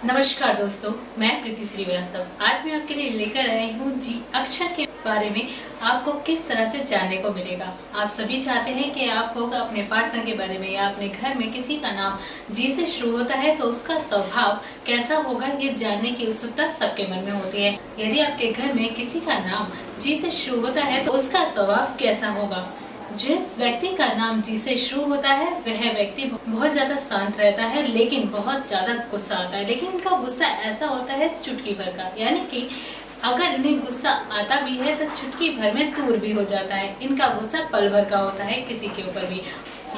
नमस्कार दोस्तों, मैं प्रीति श्रीवास्तव। आज मैं आपके लिए लेकर आई हूँ जी अक्षर के बारे में आपको किस तरह से जानने को मिलेगा। आप सभी चाहते हैं कि आपको अपने पार्टनर के बारे में या अपने घर में किसी का नाम जी से शुरू होता है तो उसका स्वभाव कैसा होगा, ये जानने की उत्सुकता सबके मन में होती है। यदि आपके घर में किसी का नाम जी से शुरू होता है तो उसका स्वभाव कैसा होगा। जिस व्यक्ति का नाम जी से शुरू होता है वह व्यक्ति बहुत ज्यादा शांत रहता है, लेकिन बहुत ज्यादा गुस्सा आता है। लेकिन इनका गुस्सा ऐसा होता है चुटकी भर का, यानी कि अगर इन्हें गुस्सा आता भी है तो चुटकी भर में दूर भी हो जाता है। इनका गुस्सा पल भर का होता है, किसी के ऊपर भी।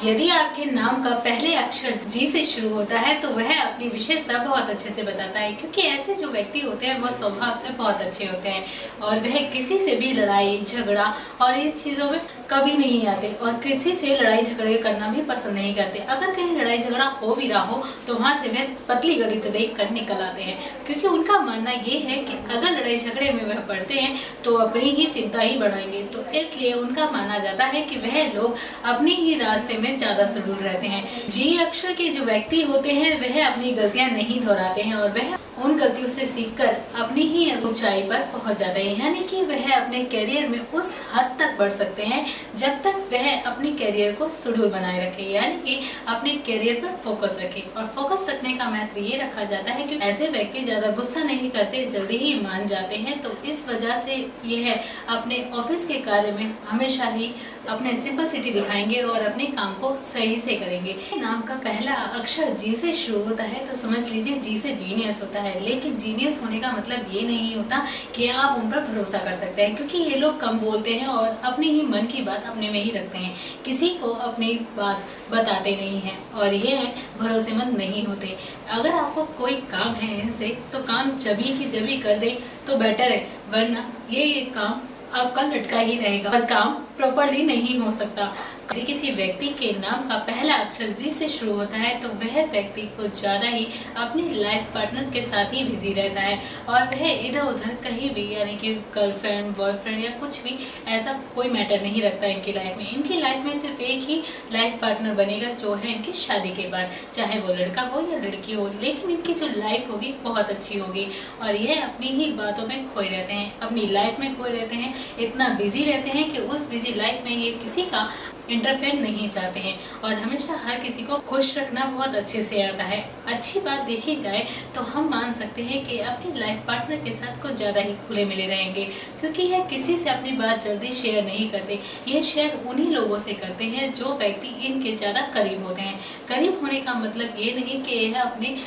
यदि आपके नाम का पहले अक्षर जी से शुरू होता है तो वह अपनी विशेषता बहुत अच्छे से बताता है, क्योंकि ऐसे जो व्यक्ति होते हैं वह स्वभाव से बहुत अच्छे होते हैं और वह किसी से भी लड़ाई झगड़ा और इस चीज़ों में कभी नहीं आते और किसी से लड़ाई झगड़े करना भी पसंद नहीं करते। अगर कहीं लड़ाई झगड़ा हो भी रहा हो तो वहाँ से वह पतली गली देख कर निकल आते हैं, क्योंकि उनका मानना ये है कि अगर लड़ाई झगड़े में वह पड़ते हैं तो अपनी ही चिंता ही बढ़ाएंगे। तो इसलिए उनका माना जाता है कि वह लोग अपनी ही रास्ते में ज्यादा सुडूल रहते हैं। जी अक्षर के जो व्यक्ति होते हैं वह अपनी गलतियां नहीं दोहराते हैं और वह उन गलतियों से सीखकर अपनी ही ऊंचाई पर पहुंच जाते हैं, यानी कि वह अपने करियर में उस हद तक बढ़ सकते हैं जब तक वह अपनी करियर को सुडूल बनाए रखे, यानी कि अपने करियर पर फोकस रखे। और फोकस रखने का महत्व ये रखा जाता है कि ऐसे व्यक्ति ज्यादा गुस्सा नहीं करते, जल्दी ही मान जाते हैं। तो इस वजह से यह अपने ऑफिस के कार्य में हमेशा ही अपने सिंपलिसिटी दिखाएंगे और अपने काम को सही से करेंगे। नाम का पहला अक्षर जी से शुरू होता है तो समझ लीजिए जी से जीनियस होता है। लेकिन जीनियस होने का मतलब ये नहीं होता कि आप उन पर भरोसा कर सकते हैं, क्योंकि ये लोग कम बोलते हैं और अपने ही मन की बात अपने में ही रखते हैं, किसी को अपनी बात बताते नहीं हैं और ये भरोसेमंद नहीं होते। अगर आपको कोई काम है इनसे तो काम जभी की जभी कर दे तो बेटर है, वरना ये काम आपका लटका ही रहेगा और काम प्रॉपर्ली नहीं हो सकता। यदि किसी व्यक्ति के नाम का पहला अक्षर जी से शुरू होता है तो वह व्यक्ति कुछ ज़्यादा ही अपनी लाइफ पार्टनर के साथ ही बिजी रहता है और वह इधर उधर कहीं भी, यानी कि गर्लफ्रेंड बॉयफ्रेंड या कुछ भी ऐसा कोई मैटर नहीं रखता इनकी लाइफ में। इनकी लाइफ में सिर्फ एक ही लाइफ पार्टनर बनेगा जो है इनकी शादी के बाद, चाहे वो लड़का हो या लड़की हो। लेकिन इनकी जो लाइफ होगी बहुत अच्छी होगी और यह अपनी ही बातों में खोए रहते हैं, अपनी लाइफ में खोए रहते हैं, इतना बिजी रहते हैं कि उस बिजी लाइफ में ये किसी का इंटरफेयर नहीं चाहते हैं और हमेशा हर किसी को खुश रखना बहुत अच्छे से आता है। अच्छी बात देखी जाए तो हम मान सकते हैं कि अपनी लाइफ पार्टनर के साथ कुछ ज़्यादा ही खुले मिले रहेंगे, क्योंकि यह किसी से अपनी बात जल्दी शेयर नहीं करते। यह शेयर उन्हीं लोगों से करते हैं जो व्यक्ति इनके ज़्यादा करीब होते हैं। करीब होने का मतलब ये नहीं कि यह अपने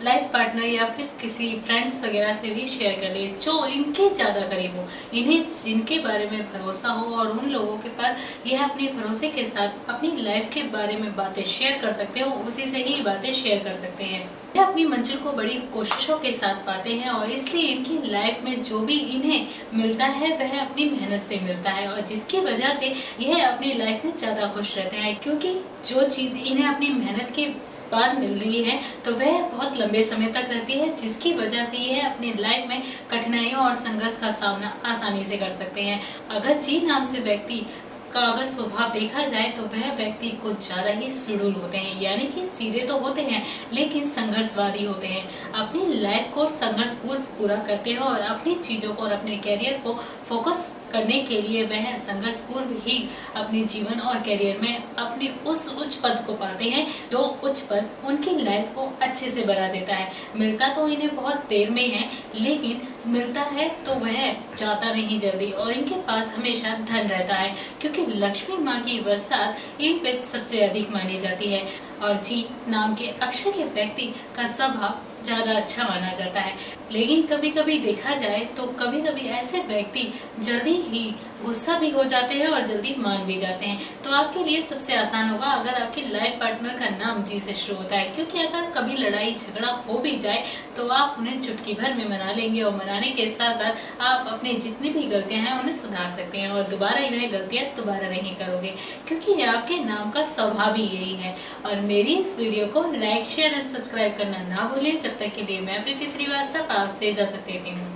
लाइफ पार्टनर या फिर किसी फ्रेंड्स वगैरह से भी शेयर कर ले जो इनके ज़्यादा करीब हो, इन्हें जिनके बारे में भरोसा हो, और उन लोगों के पास यह अपने भरोसे के साथ अपनी लाइफ के बारे में बातें शेयर कर सकते हो, उसी से ही बातें शेयर कर सकते हैं। यह अपनी मंजिल को बड़ी कोशिशों के साथ पाते हैं और इसलिए इनकी लाइफ में जो भी इन्हें मिलता है वह अपनी मेहनत से मिलता है और जिसकी वजह से यह अपनी लाइफ में ज़्यादा खुश रहते हैं, क्योंकि जो चीज़ इन्हें अपनी मेहनत के बाद मिल रही है तो वह बहुत लंबे समय तक रहती है, जिसकी वजह से यह अपनी लाइफ में कठिनाइयों और संघर्ष का सामना आसानी से कर सकते हैं। अगर जी नाम से व्यक्ति का अगर स्वभाव देखा जाए तो वह व्यक्ति कुछ ज़्यादा ही सुडूल होते हैं, यानी कि सीधे तो होते हैं लेकिन संघर्षवादी होते हैं। अपनी लाइफ को संघर्षपूर्व पूरा करते हैं और अपनी चीज़ों को और अपने कैरियर को फोकस करने के लिए वह संघर्षपूर्व ही अपने जीवन और करियर में अपनी उस उच्च पद को पाते हैं जो उच्च पद उनकी लाइफ को अच्छे से बना देता है। मिलता तो इन्हें बहुत देर में है, लेकिन मिलता है तो वह जाता नहीं जल्दी और इनके पास हमेशा धन रहता है, क्योंकि लक्ष्मी माँ की बरसात इन पे सबसे अधिक मानी जाती है। और जी नाम के अक्षर के व्यक्ति का स्वभाव ज़्यादा अच्छा माना जाता है। लेकिन कभी कभी देखा जाए तो कभी कभी ऐसे व्यक्ति जल्दी ही गुस्सा भी हो जाते हैं और जल्दी मान भी जाते हैं। तो आपके लिए सबसे आसान होगा अगर आपकी लाइफ पार्टनर का नाम जी से शुरू होता है, क्योंकि अगर कभी लड़ाई झगड़ा हो भी जाए तो आप उन्हें चुटकी भर में मना लेंगे और मनाने के साथ साथ आप अपनी जितनी भी गलतियां हैं उन्हें सुधार सकते हैं और दोबारा वह गलतियां दोबारा नहीं करोगे, क्योंकि आपके नाम का स्वभाव ही यही है। और मेरी इस वीडियो को लाइक शेयर एंड सब्सक्राइब करना ना भूलें। जब तक के लिए मैं प्रीति श्रीवास्तव आपसे इजाजत लेती हूँ।